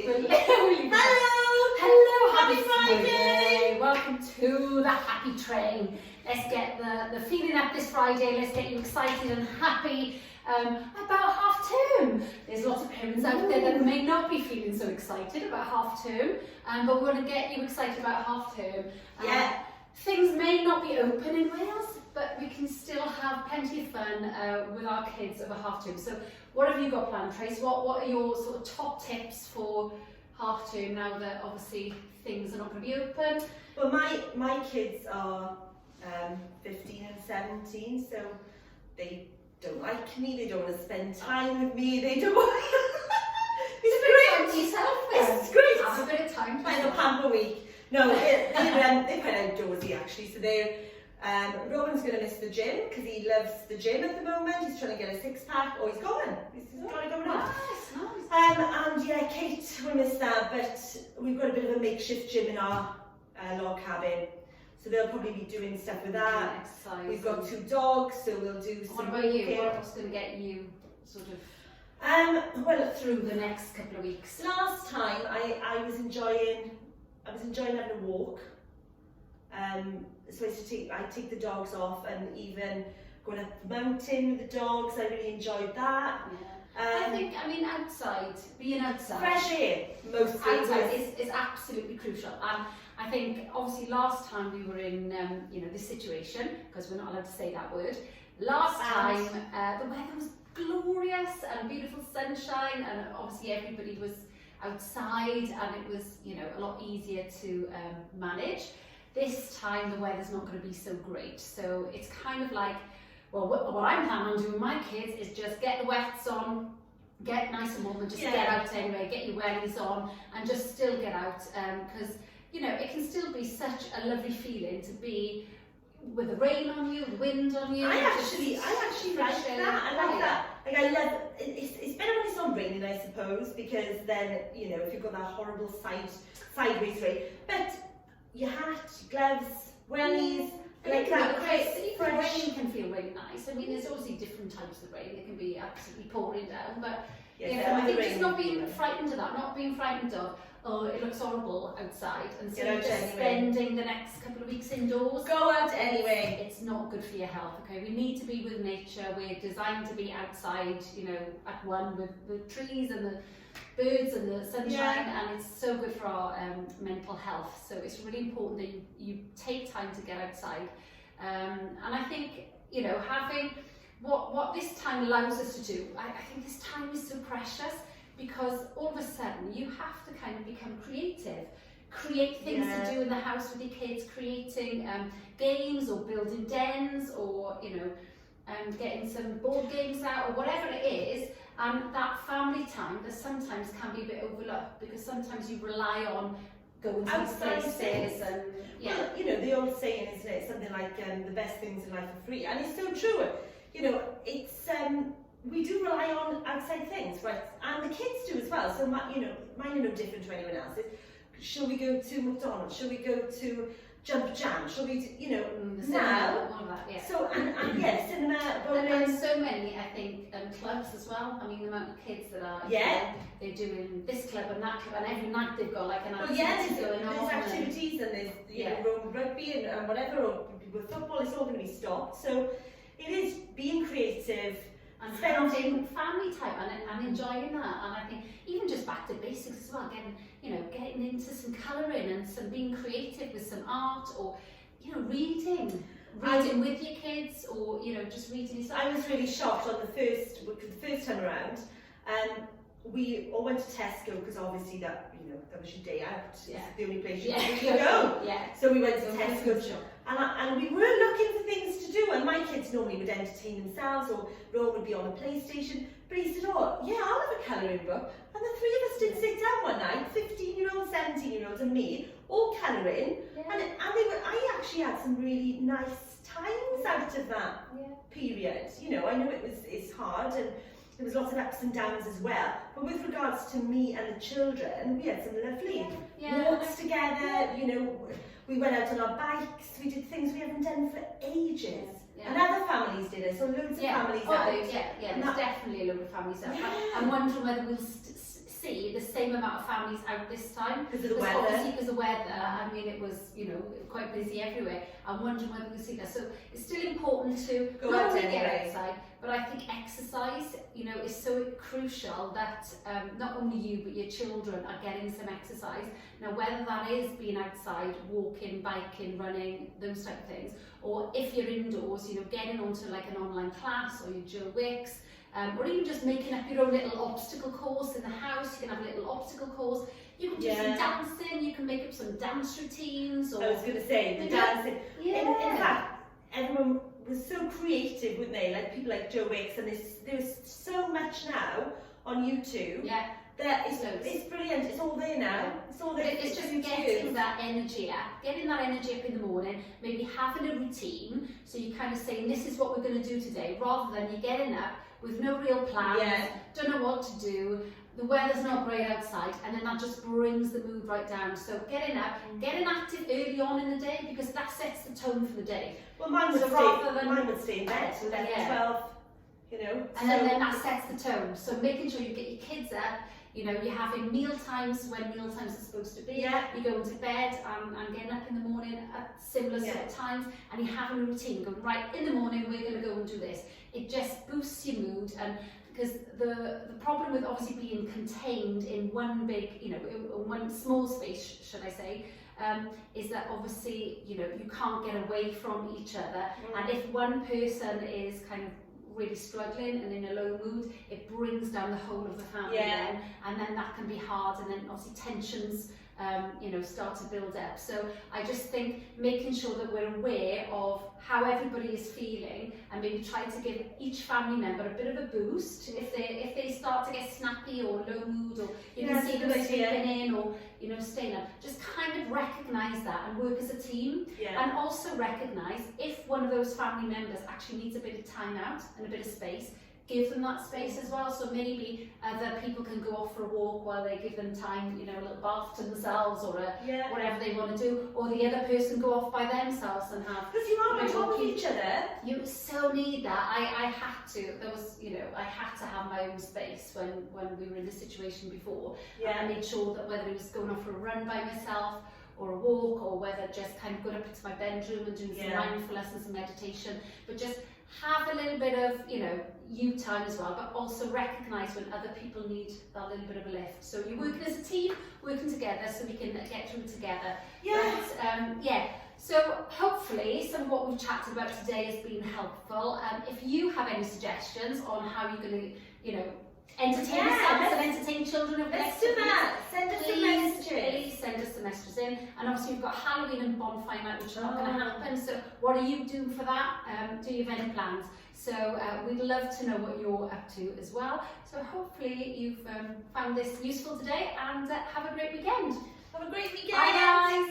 Hello, happy Friday! Welcome to the happy train. Let's get the feeling up this Friday. Let's get you excited and happy about half term. There's lots of parents out there that may not be feeling so excited about half term, but we want to get you excited about half term. Things may not be open in Wales, but we can still have plenty of fun with our kids over half term. So what have you got planned, Trace? What are your sort of top tips for half term now that obviously things are not going to be open? Well, my kids are 15 and 17, so they don't like me, they don't want to spend time with me, they don't want It's great. Yourself, it's great. Have a bit of time. Kind of pamper week. No, they're quite outdoorsy actually, so they're Robin's going to miss the gym because he loves the gym at the moment. He's trying to get a six-pack. Oh, he's going. He's got it going on. Nice. And yeah, Kate will miss that, but we've got a bit of a makeshift gym in our log cabin. So they'll probably be doing stuff with that. Exercise. We've got 2 dogs, so we'll do some What about you? What's going to get you sort of well, through the next couple of weeks? last time I was enjoying having a walk. So I take the dogs off, and even going up the mountain with the dogs, I really enjoyed that. Yeah. I mean, being outside. Fresh air, mostly. Outside is absolutely crucial. And I think, obviously, last time we were in, this situation, because we're not allowed to say that word. Last time, the weather was glorious and beautiful sunshine, and obviously everybody was outside, and it was, a lot easier to manage. This time the weather's not going to be so great, so it's kind of like, well, what I'm planning on doing with my kids is just get the wets on, get nice and warm, and just get out anyway, get your wellies on, and just still get out, because it can still be such a lovely feeling to be with the rain on you, the wind on you. I actually like that. I like that. Like, I love it's better when it's not raining, I suppose, because then if you've got that horrible sideways rain, but your hat, gloves, wellies, like that. Rain can feel really nice. I mean, there's obviously different types of rain. It can be absolutely pouring down, but I think just not being frightened of that, not being frightened of, oh, it looks horrible outside, and so just spending the next couple of weeks indoors. Go out anyway. It's not good for your health, okay? We need to be with nature. We're designed to be outside, at one with the trees and the birds and the sunshine, and it's so good for our mental health. So it's really important that you take time to get outside. And I think, having what this time allows us to do, I think this time is so precious, because all of a sudden you have to kind of become creative. Create things to do in the house with your kids, creating games or building dens, or getting some board games out, or whatever it is. And that family time that sometimes can be a bit overlooked, because sometimes you rely on going to these places and well, the old saying, isn't it, something like the best things in life are free, and it's so true. It's we do rely on outside things, right? And the kids do as well. So mine are no different to anyone else's. Shall we go to McDonald's? Shall we go to Jump Jam? Shall we, now? So and yes, cinema, bowling. And so many, I think, clubs as well. I mean, the amount of kids that are they're doing this club and that club, and every night they've got like an activity going on. There's activities, and there's Roman rugby and whatever, or with football. It's all going to be stopped. So it is being creative. And spending family time and enjoying that, and I think even just back to basics as well, getting into some colouring and some being creative with some art, or reading with your kids, or just reading yourself. I was really shocked on the first time around. We all went to Tesco, because obviously that was your day out. It's the only place you could go. So we went to Tesco. And we were looking for things to do, and my kids normally would entertain themselves, or Ron would be on a PlayStation, but he said, I'll have a colouring book. And the 3 of us did sit down one night, 15-year-olds, 17-year-olds and me, all colouring, and I actually had some really nice times out of that period. I know it's hard, and there was lots of ups and downs as well, but with regards to me and the children, we had some lovely walks together, we went out on our bikes, we did things we haven't done for ages. And other families did it, so loads of families out. There's definitely a load of families out. I'm wondering whether we'll see the same amount of families out this time. Because of the weather. Obviously because of the weather, I mean it was, you know, quite busy everywhere. I'm wondering whether we see that. So it's still important to Go not out only anyway. get outside, but I think exercise, you know, is so crucial that not only you but your children are getting some exercise. Now whether that is being outside, walking, biking, running, those type of things, or if you're indoors, you know, getting onto like an online class or your Joe Wicks, or even just making up your own little obstacle course in the house. You can have a little obstacle course. You can do some dancing. You can make up some dance routines. Or I was going to say the dancing. Yeah. In fact, everyone was so creative, weren't they? Like people like Joe Wicks, and there's so much now on YouTube. Yeah. That it's brilliant. It's all there now. It's all there. It's just getting that energy up, getting that energy up in the morning, maybe having a routine, so you kind of saying, this is what we're going to do today, rather than you getting up with no real plans, don't know what to do, the weather's not great outside, and then that just brings the mood right down. So getting up, getting active early on in the day, because that sets the tone for the day. Well, mine would stay in bed, so that's 12, you know. And then that sets the tone. So making sure you get your kids up, you know, you're having meal times when meal times are supposed to be. You're going to bed and getting up in the morning at similar sort of times, and you're having a routine. Going, right, in the morning we're going to go and do this. It just boosts your mood, and because the problem with obviously being contained in one big, you know, one small space, should I say, is that obviously, you know, you can't get away from each other, and if one person is kind of really struggling and in a low mood, it brings down the whole of the family then, and then that can be hard, and then obviously tensions you know, start to build up. So I just think making sure that we're aware of how everybody is feeling, and maybe try to give each family member a bit of a boost if they start to get snappy or low mood, or you can see them sleeping in, or you know, staying up. Just kind of recognise that and work as a team, and also recognise if one of those family members actually needs a bit of time out and a bit of space. Give them that space as well, so maybe other people can go off for a walk while they give them time, you know, a little bath to themselves, or whatever they want to do, or the other person go off by themselves and have. Because you are on top of each other. You so need that. I had to. There was, you know, I had to have my own space when we were in this situation before. And I made sure that whether it was going off for a run by myself, or a walk, or whether just kind of going up into my bedroom and doing some mindfulness and some meditation, but just have a little bit of, you know, you time as well, but also recognise when other people need that little bit of a lift. So you're working as a team, working together, so we can get through it together. But, so hopefully some of what we've chatted about today has been helpful. If you have any suggestions on how you're going to, you know, entertain yourselves and entertain children over the next do that. Send us some messages. Please send us some messages in. And obviously we've got Halloween and bonfire night, which is not going to happen. So what are you doing for that? Do you have any plans? So we'd love to know what you're up to as well. So hopefully you've found this useful today, and have a great weekend. Have a great weekend. Bye guys.